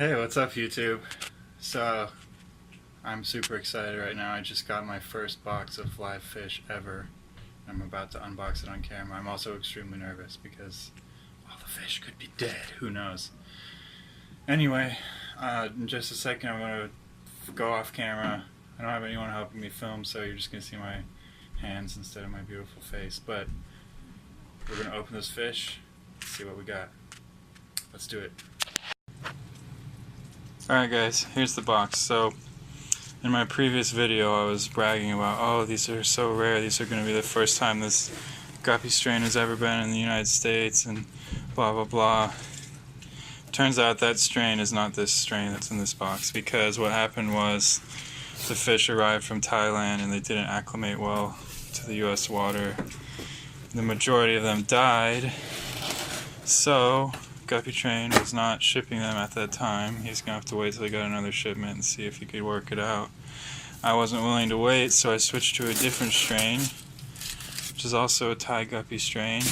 Hey, what's up YouTube? So, I'm super excited right now. I just got my first box of live fish ever. I'm about to unbox it on camera. I'm also extremely nervous because all the fish could be dead. Who knows? Anyway, in just a second I'm going to go off camera. I don't have anyone helping me film, so you're just going to see my hands instead of my beautiful face. But we're going to open this fish, see what we got. Let's do it. Alright guys, here's the box. So, in my previous video I was bragging about, oh, these are so rare, these are going to be the first time this Guppy strain has ever been in the United States, and blah blah blah. Turns out that strain is not this strain that's in this box, because what happened was the fish arrived from Thailand and they didn't acclimate well to the US water. The majority of them died, so Guppy Train was not shipping them at that time. He's going to have to wait till he got another shipment and see if he could work it out. I wasn't willing to wait, so I switched to a different strain, which is also a Thai Guppy strain.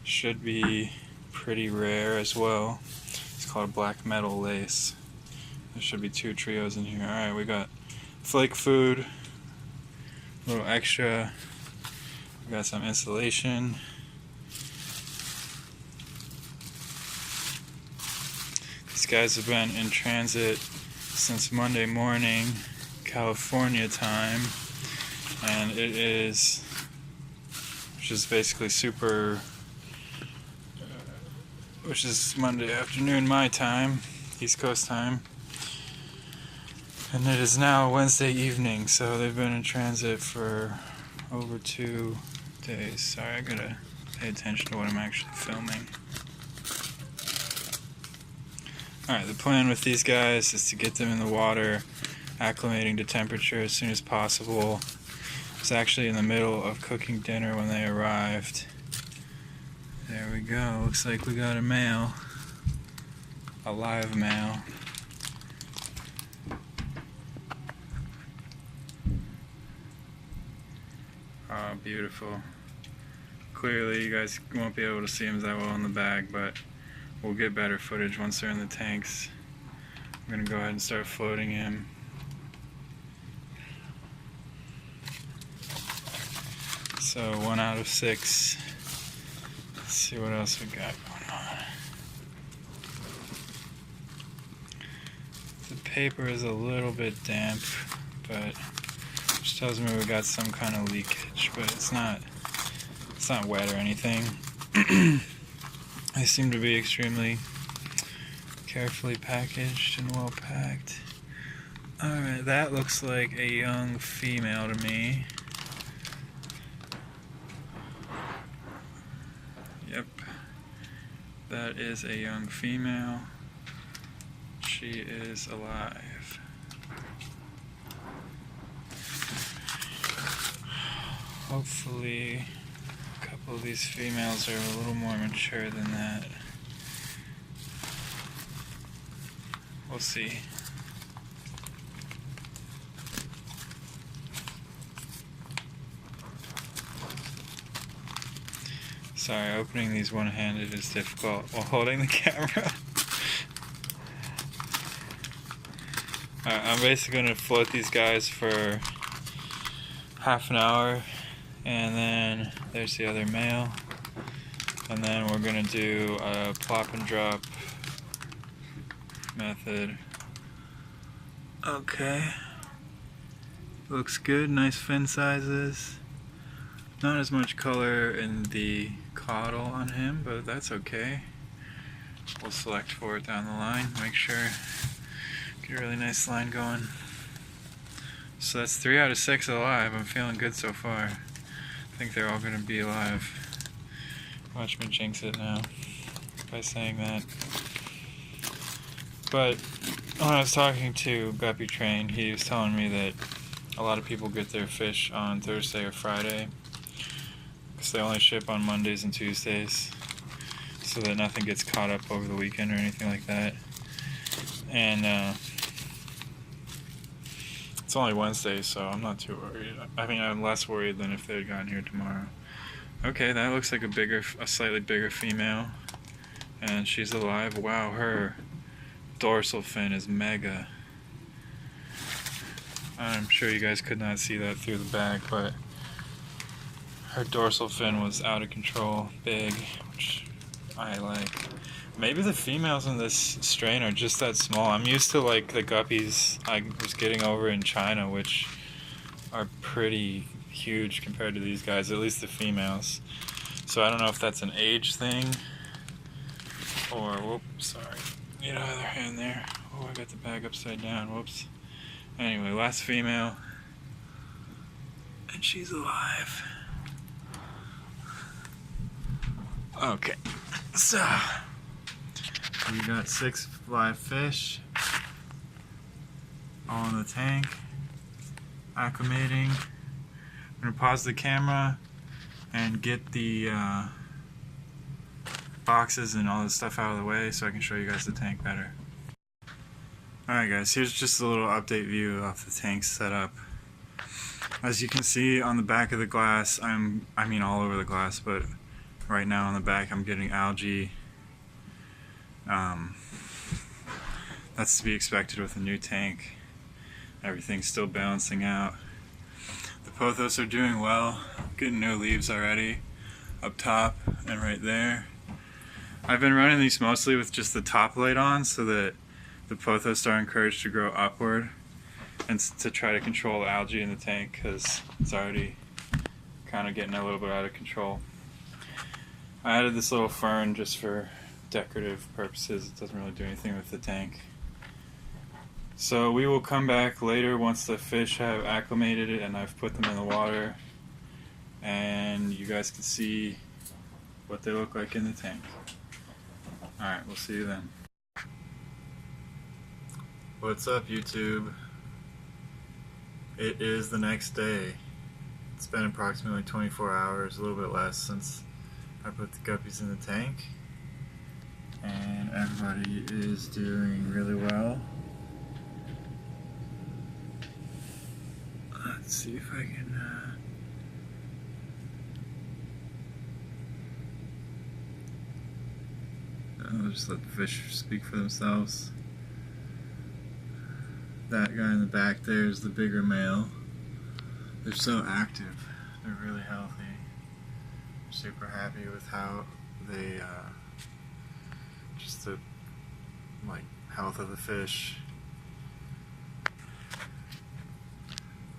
Should be pretty rare as well. It's called a black metal lace. There should be 2 trios in here. Alright, we got flake food, a little extra. We got some insulation. These guys have been in transit since Monday morning, California time, and it is, which is basically which is Monday afternoon my time, East Coast time, and it is now Wednesday evening, so they've been in transit for over 2 days. Sorry, I gotta pay attention to what I'm actually filming. Alright, the plan with these guys is to get them in the water, acclimating to temperature as soon as possible. I was actually in the middle of cooking dinner when they arrived. There we go, looks like we got a male. A live male. Oh, beautiful. Clearly you guys won't be able to see him that well in the bag, but we'll get better footage once they're in the tanks. I'm going to go ahead and start floating him. So 1 out of 6. Let's see what else we got going on. The paper is a little bit damp, but which tells me we got some kind of leakage, but it's not wet or anything. They seem to be extremely carefully packaged and well packed. Alright, that looks like a young female to me. Yep. That is a young female. She is alive. Hopefully a couple of these females are a little more mature than that. We'll see. Sorry, opening these one-handed is difficult while holding the camera. I'm basically going to float these guys for half an hour, and then there's the other male, and then we're going to do a plop and drop method. Okay, looks good, nice fin sizes. Not as much color in the caudal on him, but that's okay. We'll select for it down the line, make sure, get a really nice line going. So that's 3 out of 6 alive. I'm feeling good so far. I think they're all going to be alive. Watch me jinx it now by saying that. But when I was talking to Guppy Train, he was telling me that a lot of people get their fish on Thursday or Friday, because they only ship on Mondays and Tuesdays, so that nothing gets caught up over the weekend or anything like that. And it's only Wednesday, so I'm not too worried. I mean, I'm less worried than if they had gotten here tomorrow. Okay, that looks like a slightly bigger female, and she's alive. Wow, her dorsal fin is mega. I'm sure you guys could not see that through the bag, but her dorsal fin was out of control, big, which I like. Maybe the females in this strain are just that small. I'm used to like the guppies I was getting over in China, which are pretty huge compared to these guys, at least the females. So I don't know if that's an age thing or, whoops, sorry, get out of their hand there. Oh, I got the bag upside down, whoops. Anyway, last female, and she's alive. Okay, so we got 6 live fish all in the tank, acclimating. I'm gonna pause the camera and get the boxes and all this stuff out of the way so I can show you guys the tank better. Alright guys, here's just a little update view of the tank setup. As you can see on the back of the glass, I mean all over the glass, but right now on the back I'm getting algae. That's to be expected with a new tank. Everything's still balancing out. The pothos are doing well, getting new leaves already up top and right there. I've been running these mostly with just the top light on so that the pothos are encouraged to grow upward and to try to control the algae in the tank because it's already kind of getting a little bit out of control. I added this little fern just for decorative purposes. It doesn't really do anything with the tank. So we will come back later once the fish have acclimated and I've put them in the water and you guys can see what they look like in the tank. Alright, we'll see you then. What's up YouTube? It is the next day. It's been approximately 24 hours, a little bit less since I put the guppies in the tank. And everybody is doing really well. Let's see if I can I'll just let the fish speak for themselves. That guy in the back there is the bigger male. They're so active. They're really healthy. I'm super happy with how they, just the health of the fish.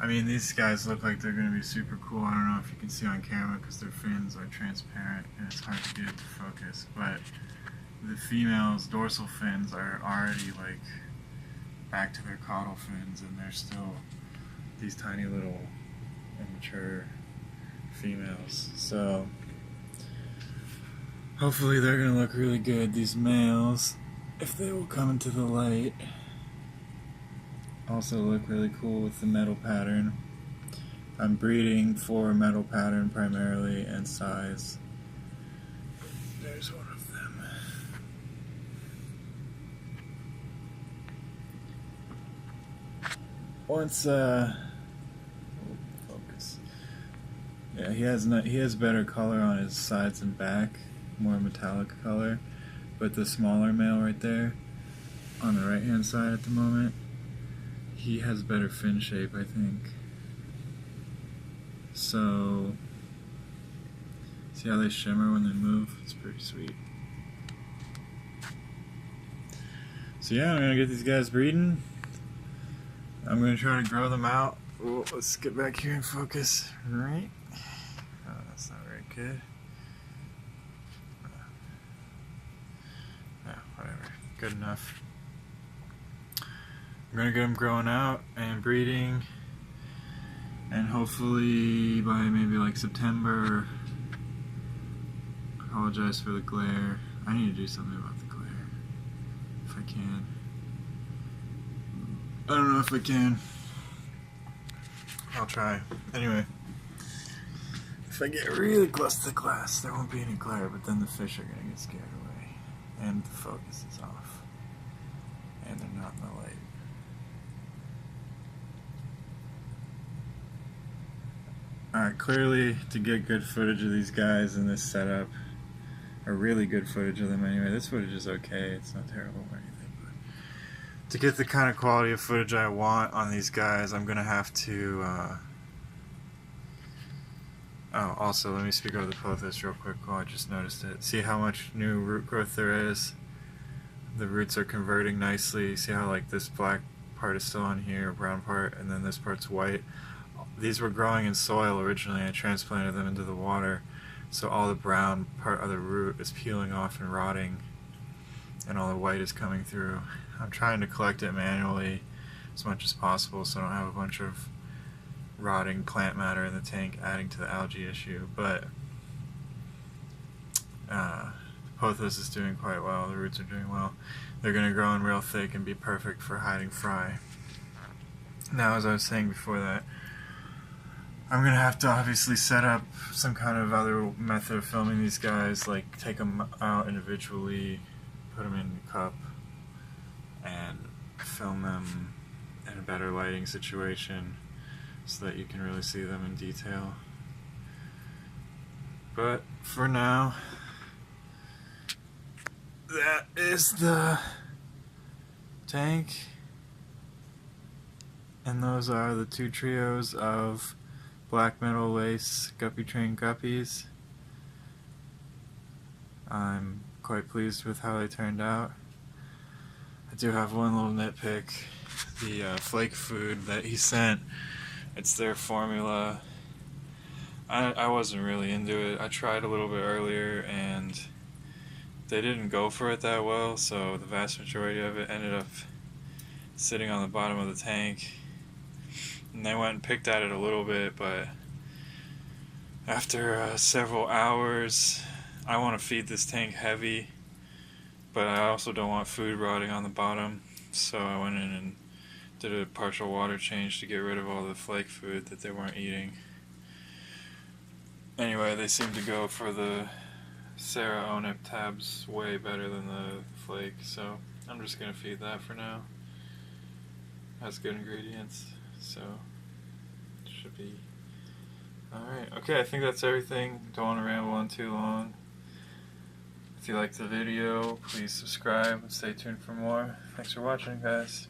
I mean, these guys look like they're going to be super cool. I don't know if you can see on camera because their fins are transparent and it's hard to get it to focus, but the females' dorsal fins are already back to their caudal fins and they're still these tiny little immature females. So hopefully they're going to look really good, these males, if they will come into the light. Also look really cool with the metal pattern. I'm breeding for metal pattern primarily and size. There's one of them. Once focus. Yeah, he has better color on his sides and back, more metallic color. But the smaller male right there, on the right hand side at the moment, he has better fin shape, I think. So, see how they shimmer when they move? It's pretty sweet. So yeah, I'm gonna get these guys breeding. I'm gonna try to grow them out. Oh, let's get back here and focus. Right? Oh, that's not very good. Yeah, whatever. Good enough. I'm gonna get them growing out and breeding, and hopefully by maybe September. Apologize for the glare. I need to do something about the glare if I can. I don't know if I can. I'll try. Anyway, if I get really close to the glass, there won't be any glare, but then the fish are gonna get scared away, and the focus is off, and they're not in the light. Alright, clearly to get good footage of these guys in this setup, or really good footage of them anyway, this footage is okay, it's not terrible or anything, but To get the kind of quality of footage I want on these guys, I'm gonna have to oh, also let me speak over the pothos real quick while I just noticed it. See how much new root growth there is? The roots are converting nicely. See how like this black part is still on here, brown part, and then this part's white. These were growing in soil originally. I transplanted them into the water, so all the brown part of the root is peeling off and rotting, and all the white is coming through. I'm trying to collect it manually as much as possible so I don't have a bunch of rotting plant matter in the tank adding to the algae issue, but the pothos is doing quite well, the roots are doing well. They're going to grow in real thick and be perfect for hiding fry. Now, as I was saying before that, I'm going to have to obviously set up some kind of other method of filming these guys, like take them out individually, put them in a cup, and film them in a better lighting situation so that you can really see them in detail. But for now, that is the tank, and those are the two trios of black metal lace Guppy Train guppies. I'm quite pleased with how they turned out. I do have one little nitpick. The flake food that he sent, it's their formula. I wasn't really into it. I tried a little bit earlier and they didn't go for it that well, so the vast majority of it ended up sitting on the bottom of the tank. And they went and picked at it a little bit, but after several hours, I want to feed this tank heavy, but I also don't want food rotting on the bottom, so I went in and did a partial water change to get rid of all the flake food that they weren't eating. Anyway, they seem to go for the Sarah Onip tabs way better than the flake, so I'm just going to feed that for now. Has good ingredients, so it should be alright. Okay, I think that's everything. Don't want to ramble on too long. If you liked the video, please subscribe and stay tuned for more. Thanks for watching, guys.